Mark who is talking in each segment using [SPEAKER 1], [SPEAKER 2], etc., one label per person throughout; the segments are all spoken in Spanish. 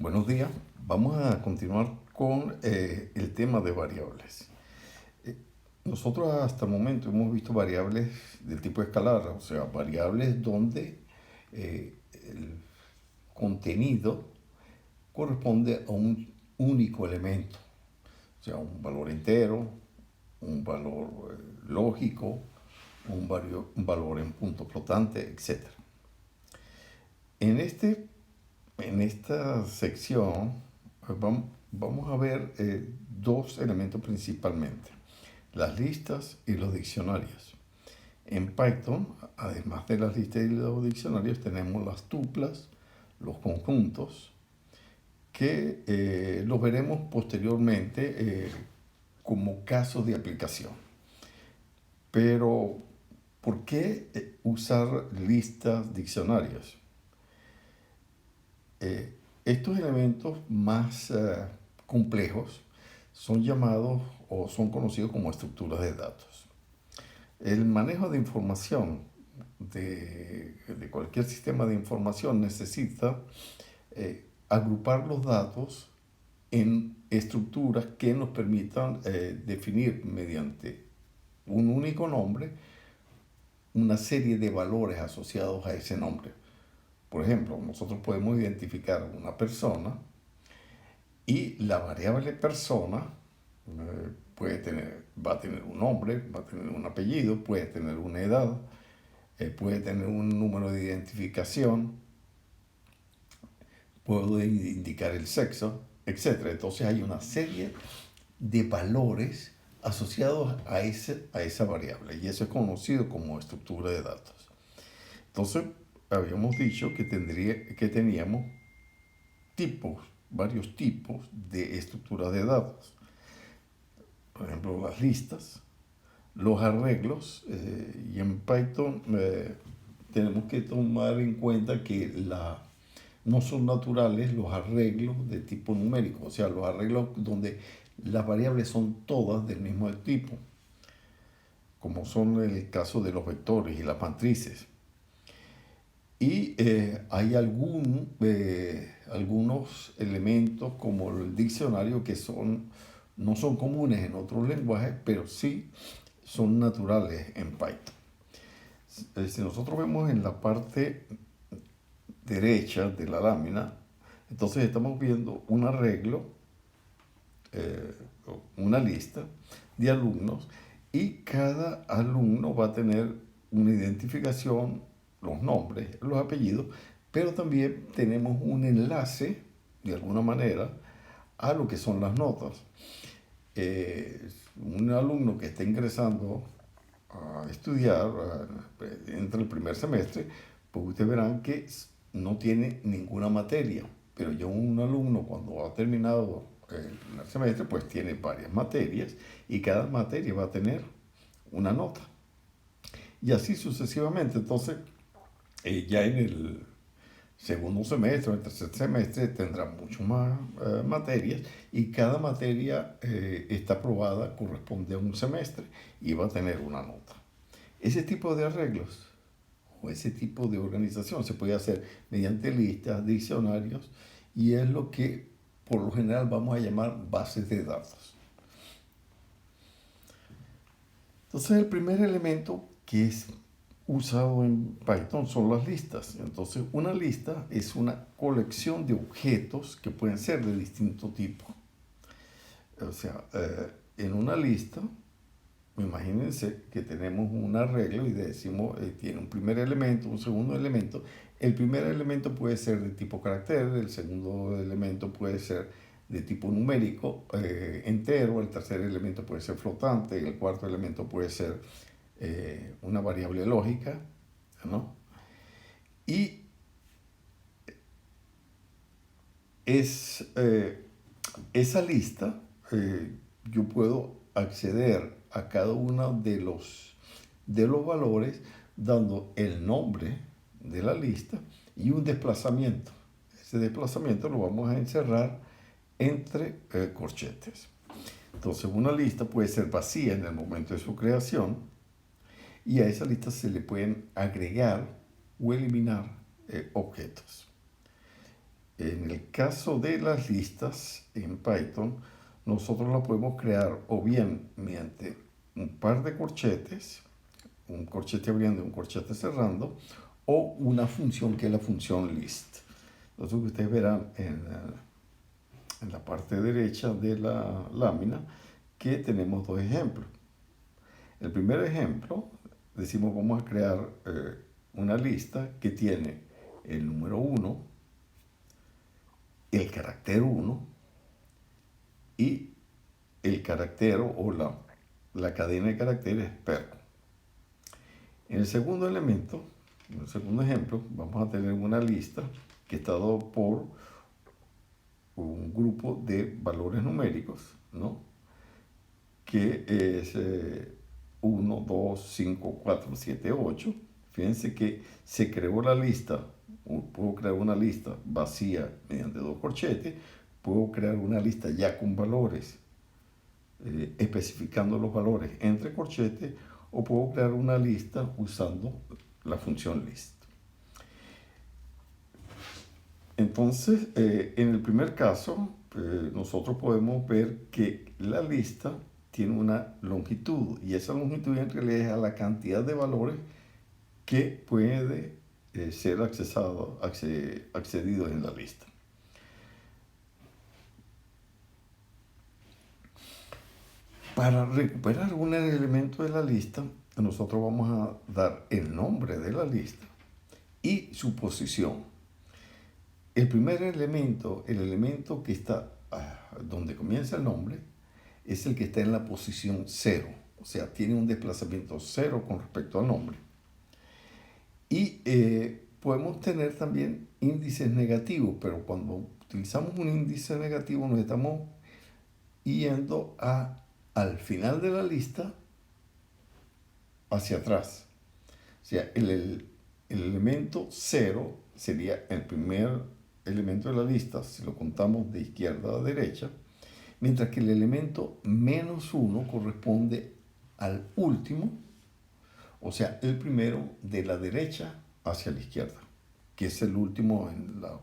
[SPEAKER 1] Buenos días. Vamos a continuar con el tema de variables. Eh, Nosotros hasta el momento hemos visto variables del tipo escalar, o sea, variables donde el contenido corresponde a un único elemento, o sea, un valor entero, un valor lógico, un valor en punto flotante, etc. En este En esta sección vamos a ver dos elementos principalmente, las listas y los diccionarios. En Python, además de las listas y los diccionarios, tenemos las tuplas, los conjuntos, que los veremos posteriormente como casos de aplicación. Pero, ¿por qué usar listas, diccionarios? Eh, Estos elementos más complejos son llamados o son conocidos como estructuras de datos. El manejo de información de cualquier sistema de información necesita agrupar los datos en estructuras que nos permitan definir mediante un único nombre una serie de valores asociados a ese nombre. Por ejemplo, nosotros podemos identificar una persona y la variable persona va a tener un nombre, va a tener un apellido, puede tener una edad, puede tener un número de identificación, puede indicar el sexo, etc. Entonces hay una serie de valores asociados a esa variable y eso es conocido como estructura de datos. Entonces, habíamos dicho que teníamos tipos, varios tipos de estructuras de datos. Por ejemplo, las listas, los arreglos, y en Python tenemos que tomar en cuenta que no son naturales los arreglos de tipo numérico, o sea, los arreglos donde las variables son todas del mismo tipo, como son el caso de los vectores y las matrices. Y hay algunos elementos como el diccionario que no son comunes en otros lenguajes, pero sí son naturales en Python. Si nosotros vemos en la parte derecha de la lámina, entonces estamos viendo un arreglo, eh, una lista de alumnos y cada alumno va a tener una identificación, los nombres, los apellidos, pero también tenemos un enlace, de alguna manera, a lo que son las notas. Un alumno que está ingresando a estudiar entre el primer semestre, pues ustedes verán que no tiene ninguna materia, pero ya un alumno cuando ha terminado el primer semestre, pues tiene varias materias y cada materia va a tener una nota. Y así sucesivamente. Entonces, ya en el segundo semestre o el tercer semestre tendrá mucho más materias y cada materia está aprobada, corresponde a un semestre y va a tener una nota. Ese tipo de arreglos o ese tipo de organización se puede hacer mediante listas, diccionarios y es lo que por lo general vamos a llamar bases de datos. Entonces el primer elemento que es usado en Python son las listas. Entonces una lista es una colección de objetos que pueden ser de distinto tipo. O sea, en una lista, imagínense que tenemos un arreglo y decimos, tiene un primer elemento, un segundo elemento. El primer elemento puede ser de tipo carácter, el segundo elemento puede ser de tipo numérico, entero, el tercer elemento puede ser flotante, el cuarto elemento puede ser una variable lógica, ¿no? Y es, esa lista, yo puedo acceder a cada uno de los valores dando el nombre de la lista y un desplazamiento. Ese desplazamiento lo vamos a encerrar entre corchetes. Entonces una lista puede ser vacía en el momento de su creación y a esa lista se le pueden agregar o eliminar objetos. En el caso de las listas en Python, nosotros las podemos crear o bien mediante un par de corchetes, un corchete abriendo y un corchete cerrando, o una función que es la función list. Entonces ustedes verán en la parte derecha de la lámina que tenemos dos ejemplos. El primer ejemplo, decimos vamos a crear una lista que tiene el número 1, el carácter 1 y el carácter o la cadena de caracteres perro. En el segundo elemento, en el segundo ejemplo, vamos a tener una lista que está dado por un grupo de valores numéricos, ¿no? Que es 1, 2, 5, 4, 7, 8. Fíjense que se creó la lista, puedo crear una lista vacía mediante dos corchetes, puedo crear una lista ya con valores, especificando los valores entre corchetes, o puedo crear una lista usando la función list. Entonces, en el primer caso, nosotros podemos ver que la lista tiene una longitud, y esa longitud en realidad es a la cantidad de valores que puede ser accedido en la lista. Para recuperar un elemento de la lista, nosotros vamos a dar el nombre de la lista y su posición. El primer elemento, el elemento que está donde comienza el nombre, es el que está en la posición 0. O sea, tiene un desplazamiento 0 con respecto al nombre. Y podemos tener también índices negativos, pero cuando utilizamos un índice negativo nos estamos yendo al final de la lista hacia atrás. O sea, el elemento 0 sería el primer elemento de la lista, si lo contamos de izquierda a derecha, mientras que el elemento -1 corresponde al último, o sea, el primero de la derecha hacia la izquierda, que es el último en la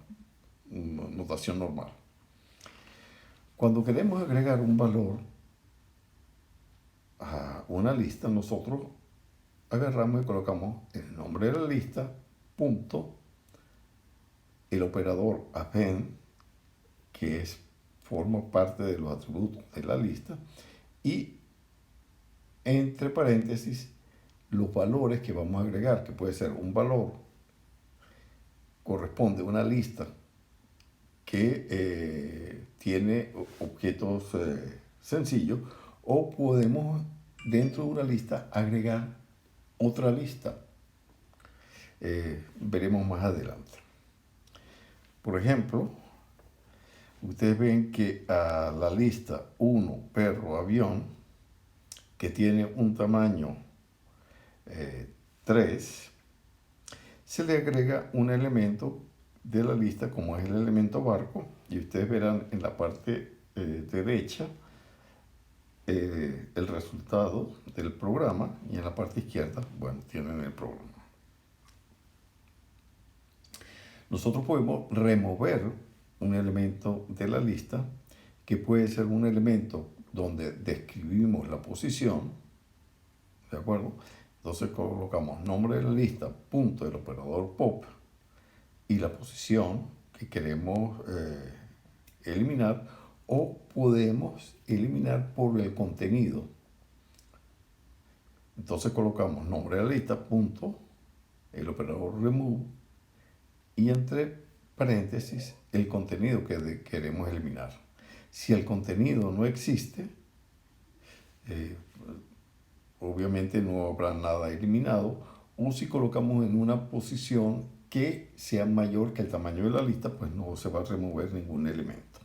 [SPEAKER 1] notación normal. Cuando queremos agregar un valor a una lista, nosotros agarramos y colocamos el nombre de la lista, punto, el operador append, que forma parte de los atributos de la lista, y entre paréntesis los valores que vamos a agregar, que puede ser un valor, corresponde a una lista que tiene objetos sencillos, o podemos dentro de una lista agregar otra lista. Veremos más adelante. Por ejemplo, ustedes ven que a la lista 1, perro, avión, que tiene un tamaño 3, se le agrega un elemento de la lista como es el elemento barco, y ustedes verán en la parte derecha el resultado del programa, y en la parte izquierda, bueno, tienen el programa. Nosotros podemos remover un elemento de la lista, que puede ser un elemento donde describimos la posición, ¿de acuerdo? Entonces colocamos nombre de la lista, punto del operador pop, y la posición que queremos eliminar, o podemos eliminar por el contenido. Entonces colocamos nombre de la lista, punto, el operador remove, y entre paréntesis el contenido que queremos eliminar. Si el contenido no existe, obviamente no habrá nada eliminado, o si colocamos en una posición que sea mayor que el tamaño de la lista, pues no se va a remover ningún elemento.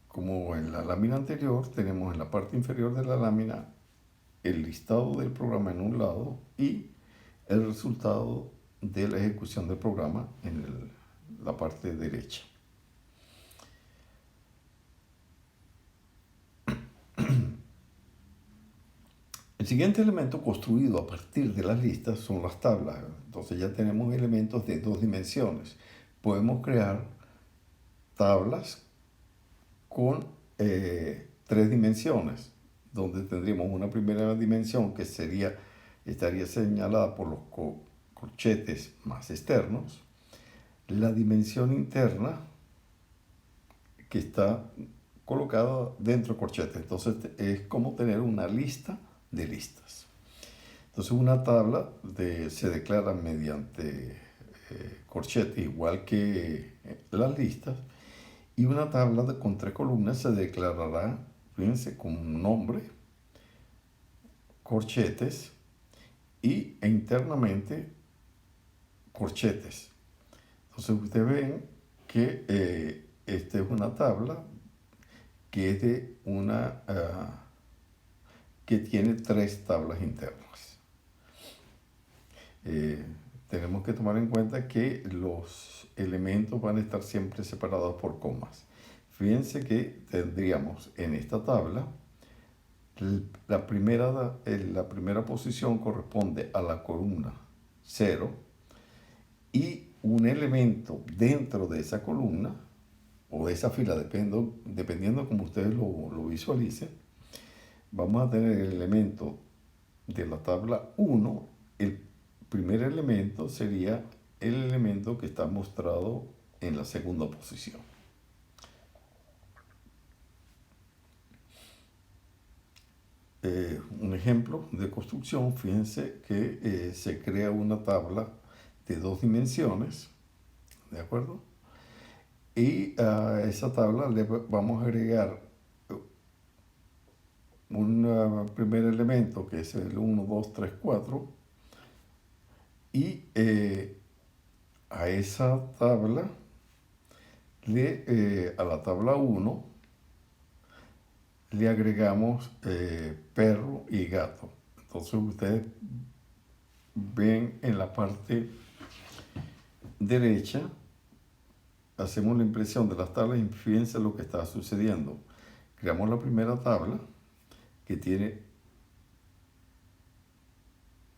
[SPEAKER 1] Como en la lámina anterior, tenemos en la parte inferior de la lámina el listado del programa en un lado y el resultado de la ejecución del programa en la parte derecha. El siguiente elemento construido a partir de las listas son las tablas. Entonces ya tenemos elementos de dos dimensiones. Podemos crear tablas con tres dimensiones, donde tendríamos una primera dimensión que estaría señalada por los corchetes más externos, la dimensión interna que está colocada dentro del corchete. Entonces es como tener una lista de listas. Entonces una tabla se declara mediante corchete, igual que las listas, y una tabla con tres columnas se declarará, fíjense, con un nombre, corchetes e internamente corchetes. Entonces ustedes ven que esta es una tabla que es de que tiene tres tablas internas. Tenemos que tomar en cuenta que los elementos van a estar siempre separados por comas. Fíjense que tendríamos en esta tabla la primera posición corresponde a la columna 0 y un elemento dentro de esa columna o de esa fila, dependiendo como ustedes lo visualicen. Vamos a tener el elemento de la tabla 1. El primer elemento sería el elemento que está mostrado en la segunda posición. Un ejemplo de construcción, fíjense que se crea una tabla de dos dimensiones, ¿de acuerdo? Y a esa tabla le vamos a agregar un primer elemento que es el 1, 2, 3, 4 y a esa tabla, a la tabla 1, le agregamos perro y gato. Entonces ustedes ven en la parte derecha, hacemos la impresión de las tablas y fíjense lo que está sucediendo. Creamos la primera tabla que tiene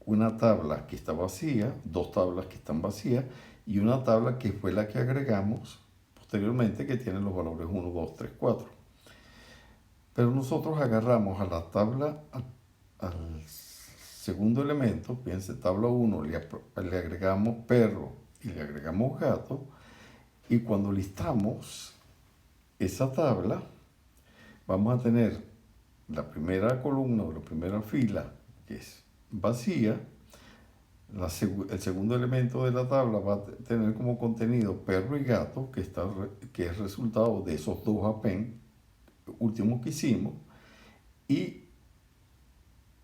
[SPEAKER 1] una tabla que está vacía, dos tablas que están vacías y una tabla que fue la que agregamos posteriormente que tiene los valores 1, 2, 3, 4. Pero nosotros agarramos a la tabla, al segundo elemento, fíjense, tabla 1, le agregamos perro y le agregamos gato, y cuando listamos esa tabla, vamos a tener la primera columna o la primera fila que es vacía. El segundo elemento de la tabla va a tener como contenido perro y gato, que es resultado de esos dos append últimos que hicimos. Y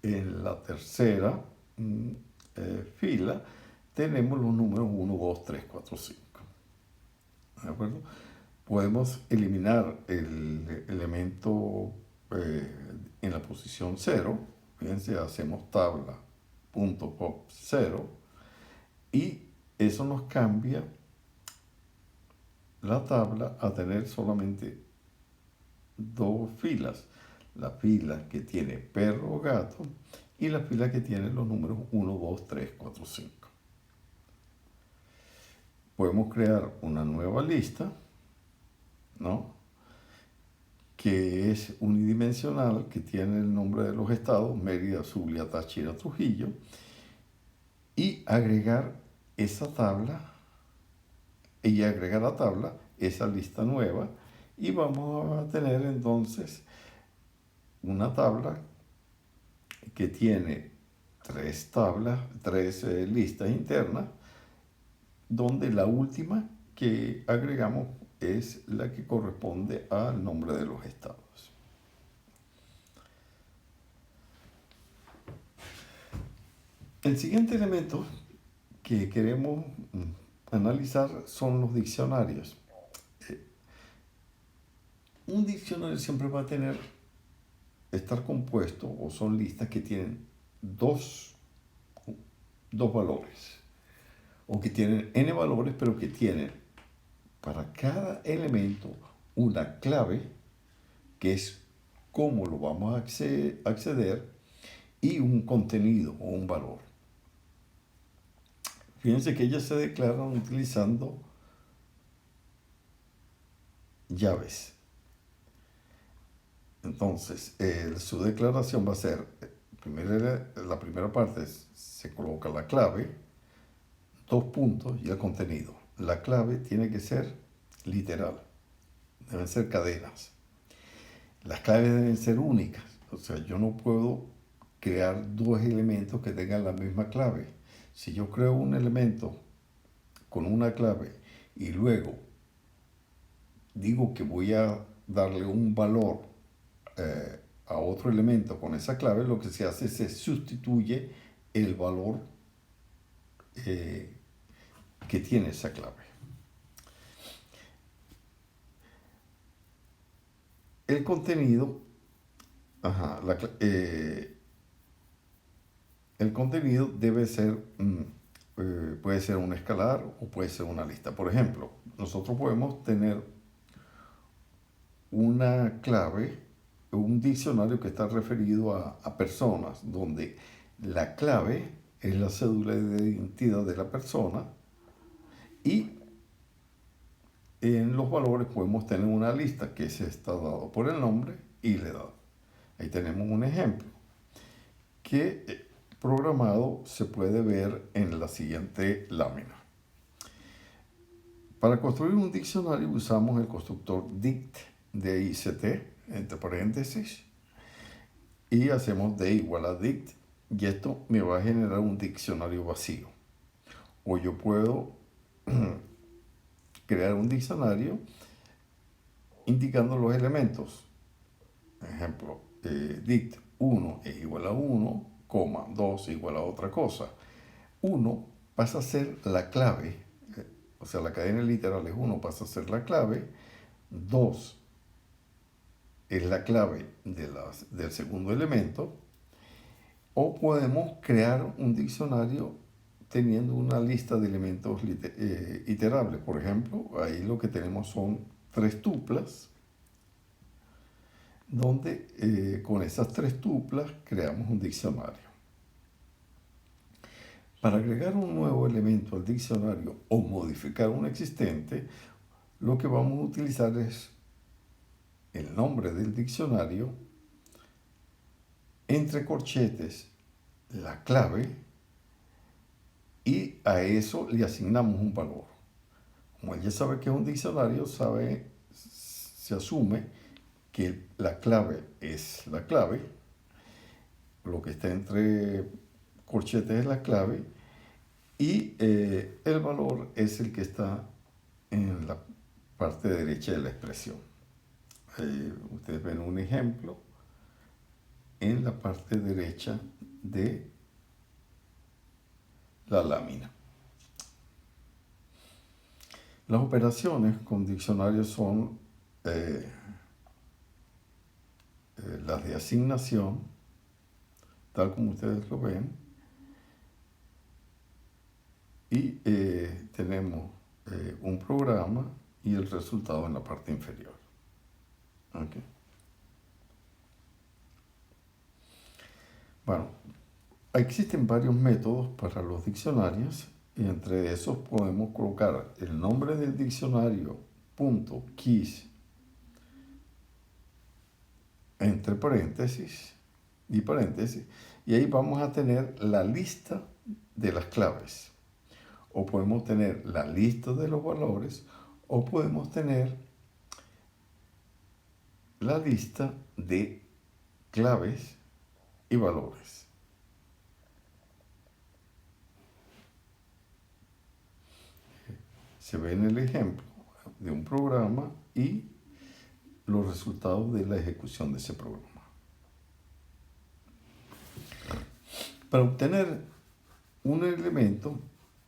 [SPEAKER 1] en la tercera fila tenemos los números 1, 2, 3, 4, 5. ¿De acuerdo? Podemos eliminar el elemento en la posición 0. Fíjense, hacemos tabla punto pop 0 y eso nos cambia la tabla a tener solamente dos filas. La fila que tiene perro o gato y la fila que tiene los números 1, 2, 3, 4, 5. Podemos crear una nueva lista, ¿no?, que es unidimensional, que tiene el nombre de los estados, Mérida, Zulia, Táchira, Trujillo, y agregar esa tabla, y agregar a la tabla esa lista nueva, y vamos a tener entonces una tabla que tiene tres listas internas, donde la última que agregamos es la que corresponde al nombre de los estados. El siguiente elemento que queremos analizar son los diccionarios. Un diccionario siempre va a estar compuesto, o son listas que tienen dos valores, o que tienen n valores, pero que tienen para cada elemento una clave, que es cómo lo vamos a acceder, y un contenido o un valor. Fíjense que ellas se declaran utilizando llaves. Entonces, su declaración va a ser, la primera parte se coloca la clave, 2 puntos y el contenido. La clave tiene que ser literal, deben ser cadenas. Las claves deben ser únicas, o sea, yo no puedo crear 2 elementos que tengan la misma clave. Si yo creo un elemento con una clave y luego digo que voy a darle un valor a otro elemento con esa clave, lo que se hace es se sustituye el valor que tiene esa clave. El contenido, el contenido debe ser, puede ser un escalar o puede ser una lista. Por ejemplo, nosotros podemos tener una clave, un diccionario que está referido a personas, donde la clave es la cédula de identidad de la persona y en los valores podemos tener una lista que se está dado por el nombre y la edad. Ahí tenemos un ejemplo que programado se puede ver en la siguiente lámina. Para construir un diccionario usamos el constructor dict, dict, entre paréntesis, y hacemos d igual a dict, y esto me va a generar un diccionario vacío. O yo puedo crear un diccionario indicando los elementos. Ejemplo, dict 1 es igual a 1, 2 igual a otra cosa. 1 pasa a ser la clave, o sea, la cadena literal es 1, pasa a ser la clave. 2 es la clave del segundo elemento. O podemos crear un diccionario teniendo una lista de elementos iterables. Por ejemplo, ahí lo que tenemos son 3 tuplas, donde con esas 3 tuplas creamos un diccionario. Para agregar un nuevo elemento al diccionario o modificar un existente, lo que vamos a utilizar es el nombre del diccionario, entre corchetes la clave, y a eso le asignamos un valor. Como ella sabe que es un diccionario, se asume que la clave es la clave, lo que está entre corchetes es la clave, y el valor es el que está en la parte derecha de la expresión. Ustedes ven un ejemplo en la parte derecha de la lámina. Las operaciones con diccionarios son las de asignación, tal como ustedes lo ven, y tenemos un programa y el resultado en la parte inferior. Okay. Bueno, existen varios métodos para los diccionarios y entre esos podemos colocar el nombre del diccionario .keys entre paréntesis y ahí vamos a tener la lista de las claves, o podemos tener la lista de los valores, o podemos tener la lista de claves y valores. Se ve en el ejemplo de un programa y los resultados de la ejecución de ese programa. Para obtener un elemento,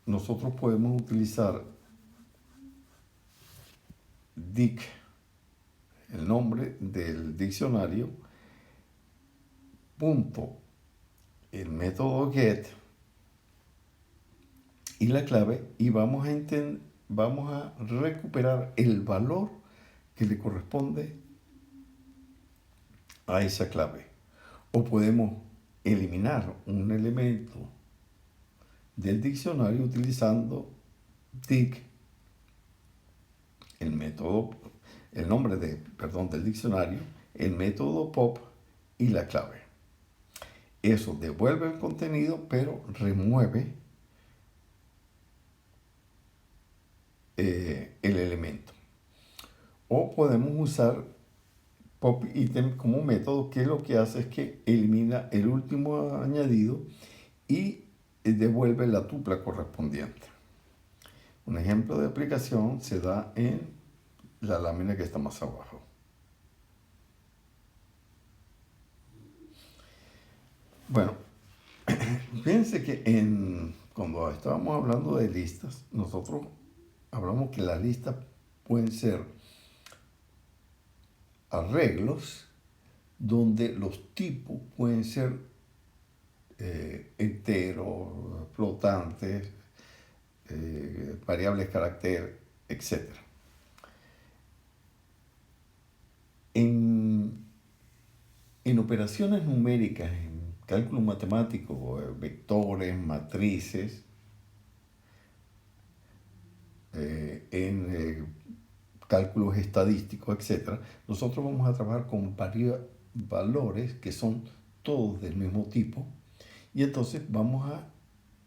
[SPEAKER 1] nosotros podemos utilizar dict, el nombre del diccionario, punto, el método get y la clave, y vamos a recuperar el valor que le corresponde a esa clave. O podemos eliminar un elemento del diccionario utilizando dig, el método, el nombre del diccionario, el método pop y la clave. Eso devuelve el contenido, pero remueve el elemento. O podemos usar pop item como método, que lo que hace es que elimina el último añadido y devuelve la tupla correspondiente. Un ejemplo de aplicación se da en la lámina que está más abajo. Bueno, fíjense que cuando estábamos hablando de listas, nosotros hablamos que las listas pueden ser arreglos donde los tipos pueden ser enteros, flotantes, variables carácter, etc. En operaciones numéricas, en cálculo matemático, vectores, matrices, en cálculos estadísticos, etc., nosotros vamos a trabajar con varios valores que son todos del mismo tipo, y entonces vamos a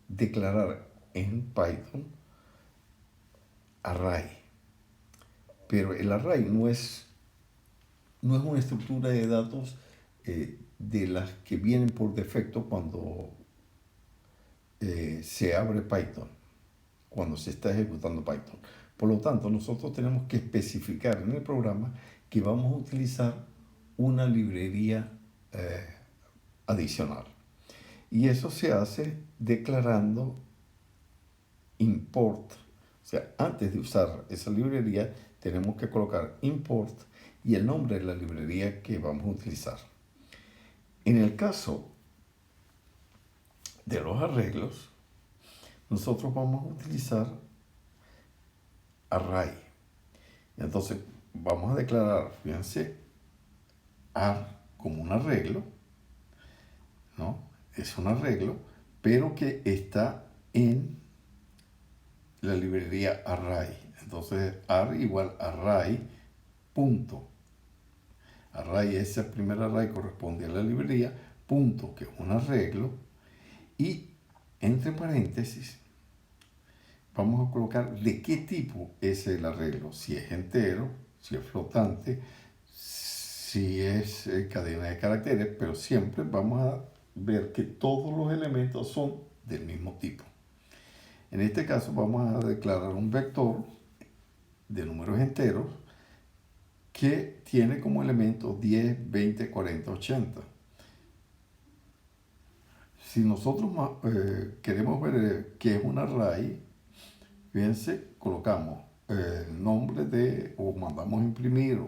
[SPEAKER 1] declarar en Python array. Pero el array no es una estructura de datos de las que vienen por defecto cuando se abre Python, cuando se está ejecutando Python. Por lo tanto, nosotros tenemos que especificar en el programa que vamos a utilizar una librería adicional. Y eso se hace declarando import. O sea, antes de usar esa librería, tenemos que colocar import y el nombre de la librería que vamos a utilizar. En el caso de los arreglos, nosotros vamos a utilizar array. Entonces, vamos a declarar, fíjense, ar como un arreglo, ¿no? Es un arreglo, pero que está en la librería array. Entonces, ar igual array, punto. Array, ese primer array corresponde a la librería, punto, que es un arreglo, y entre paréntesis vamos a colocar de qué tipo es el arreglo, si es entero, si es flotante, si es cadena de caracteres, pero siempre vamos a ver que todos los elementos son del mismo tipo. En este caso vamos a declarar un vector de números enteros que tiene como elemento 10, 20, 40, 80. Si nosotros queremos ver qué es un array, fíjense, colocamos el nombre de, o mandamos a imprimir,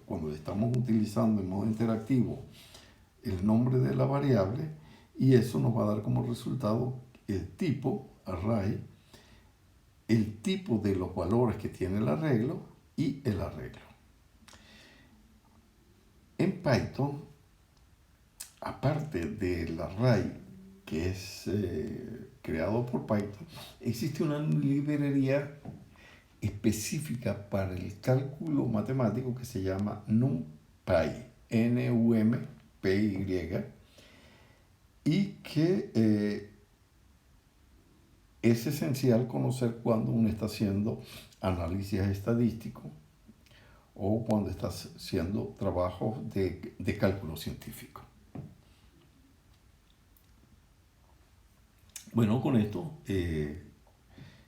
[SPEAKER 1] cuando le estamos utilizando en modo interactivo, el nombre de la variable, y eso nos va a dar como resultado el tipo, array, el tipo de los valores que tiene el arreglo y el arreglo. En Python, aparte del array que es creado por Python, existe una librería específica para el cálculo matemático que se llama NumPy, N-U-M-P-Y, y que es esencial conocer cuando uno está haciendo análisis estadístico o cuando está haciendo trabajos de cálculo científico. Bueno, con esto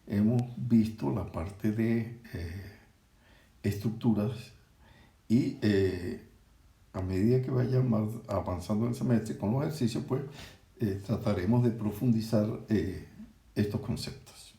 [SPEAKER 1] hemos visto la parte de estructuras y a medida que vayamos avanzando en el semestre con los ejercicios, pues trataremos de profundizar estos conceptos.